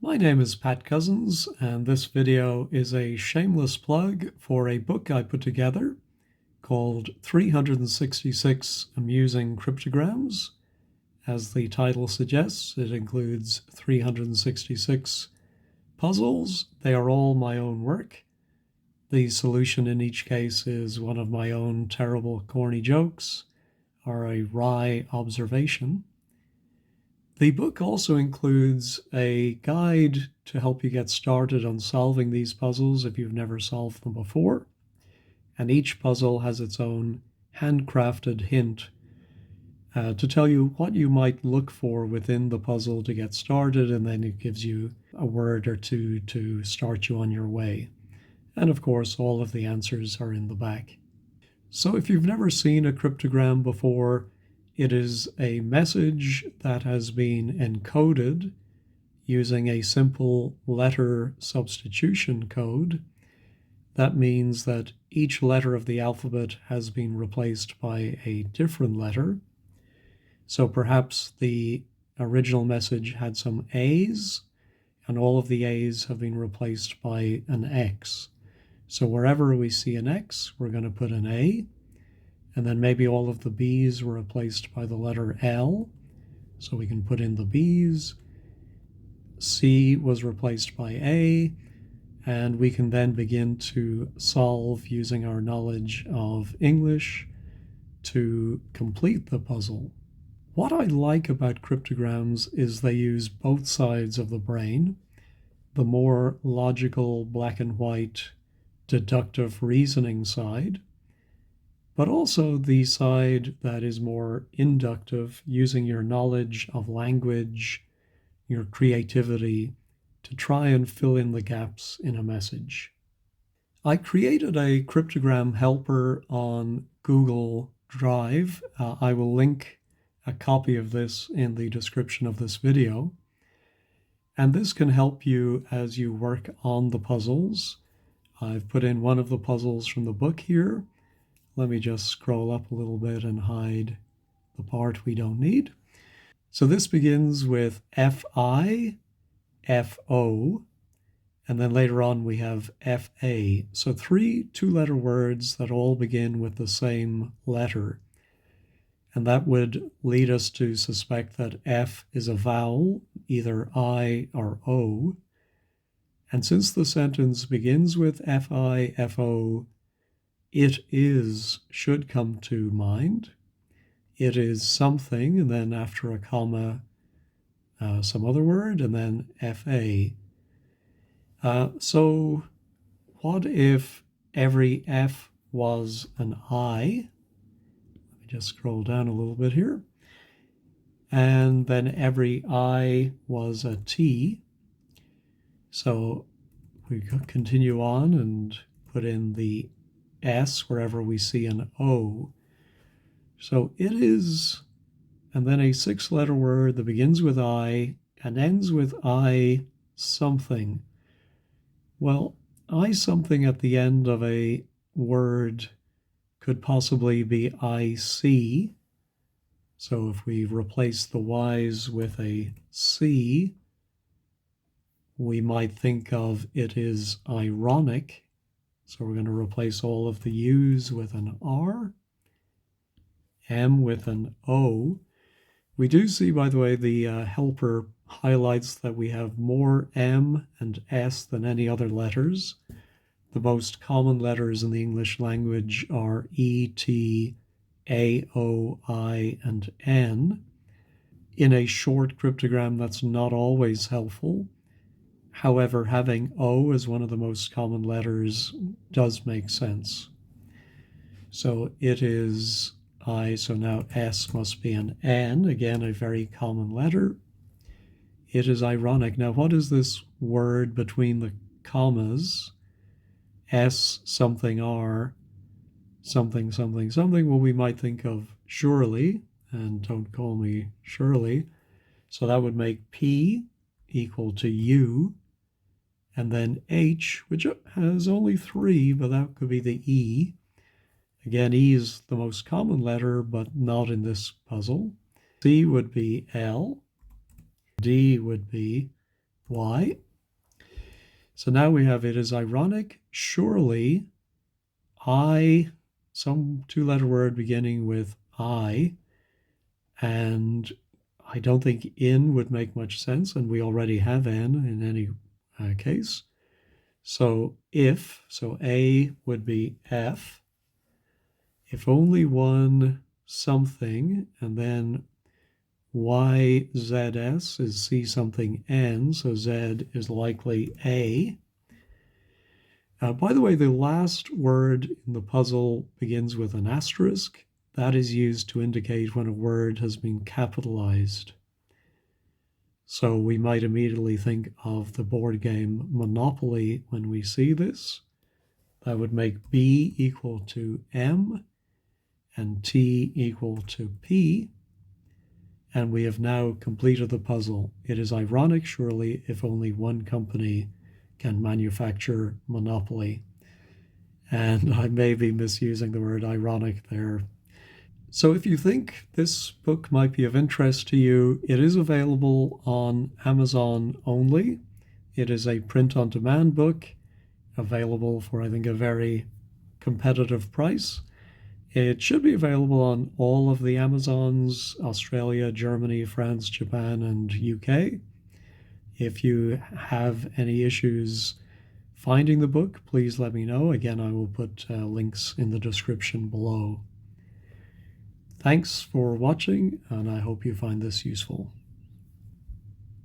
My name is Pat Cousins, and this video is a shameless plug for a book I put together called 366 Amusing Cryptograms. As the title suggests, it includes 366 puzzles. They are all my own work. The solution in each case is one of my own terrible, corny jokes or a wry observation. The book also includes a guide to help you get started on solving these puzzles if you've never solved them before. And each puzzle has its own handcrafted hint to tell you what you might look for within the puzzle to get started, and then it gives you a word or two to start you on your way. And of course, all of the answers are in the back. So if you've never seen a cryptogram before, it is a message that has been encoded using a simple letter substitution code. That means that each letter of the alphabet has been replaced by a different letter. So perhaps the original message had some A's, and all of the A's have been replaced by an X. So wherever we see an X, we're going to put an A. And then maybe all of the B's were replaced by the letter L, so we can put in the B's. C was replaced by A, and we can then begin to solve using our knowledge of English to complete the puzzle. What I like about cryptograms is they use both sides of the brain, the more logical, black and white, deductive reasoning side, but also the side that is more inductive, using your knowledge of language, your creativity, to try and fill in the gaps in a message. I created a cryptogram helper on Google Drive. I will link a copy of this in the description of this video. And this can help you as you work on the puzzles. I've put in one of the puzzles from the book here. Let me just scroll up a little bit and hide the part we don't need. So this begins with F-I, F-O, and then later on we have F-A. So three two-letter words that all begin with the same letter. And that would lead us to suspect that F is a vowel, either I or O. And since the sentence begins with F-I, F-O, it is should come to mind. It is something, and then after a comma, some other word, and then F-A. So what if every F was an I? Let me just scroll down a little bit here. And then every I was a T. So we continue on and put in the S wherever we see an O. So it is, and then a six-letter word that begins with I and ends with I something. Well, I something at the end of a word could possibly be I see. So if we replace the Y's with a C, we might think of it is ironic. So we're going to replace all of the U's with an R, M with an O. We do see, by the way, the helper highlights that we have more M and S than any other letters. The most common letters in the English language are E, T, A, O, I, and N. In a short cryptogram, that's not always helpful. However, having O as one of the most common letters does make sense. So it is I, so now S must be an N, again, a very common letter. It is ironic. Now, what is this word between the commas? S something R, something, something, something. Well, we might think of surely, and don't call me Shirley. So that would make P equal to U. And then H, which has only three, but that could be the E. Again, E is the most common letter, but not in this puzzle. C would be L. D would be why. So now we have it is ironic, surely some two-letter word beginning with I, and I don't think in would make much sense, and we already have n in any case. So A would be F. If only one something, and then YZS is C something N, so Z is likely A. By the way, the last word in the puzzle begins with an asterisk. That is used to indicate when a word has been capitalized. So we might immediately think of the board game Monopoly when we see this. That would make B equal to M and T equal to P. And we have now completed the puzzle. It is ironic, surely, if only one company can manufacture Monopoly. And I may be misusing the word ironic there. So if you think this book might be of interest to you, it is available on Amazon only. It is a print-on-demand book, available for, I think, a very competitive price. It should be available on all of the Amazons, Australia, Germany, France, Japan, and UK. If you have any issues finding the book, please let me know. Again, I will put links in the description below. Thanks for watching, and I hope you find this useful.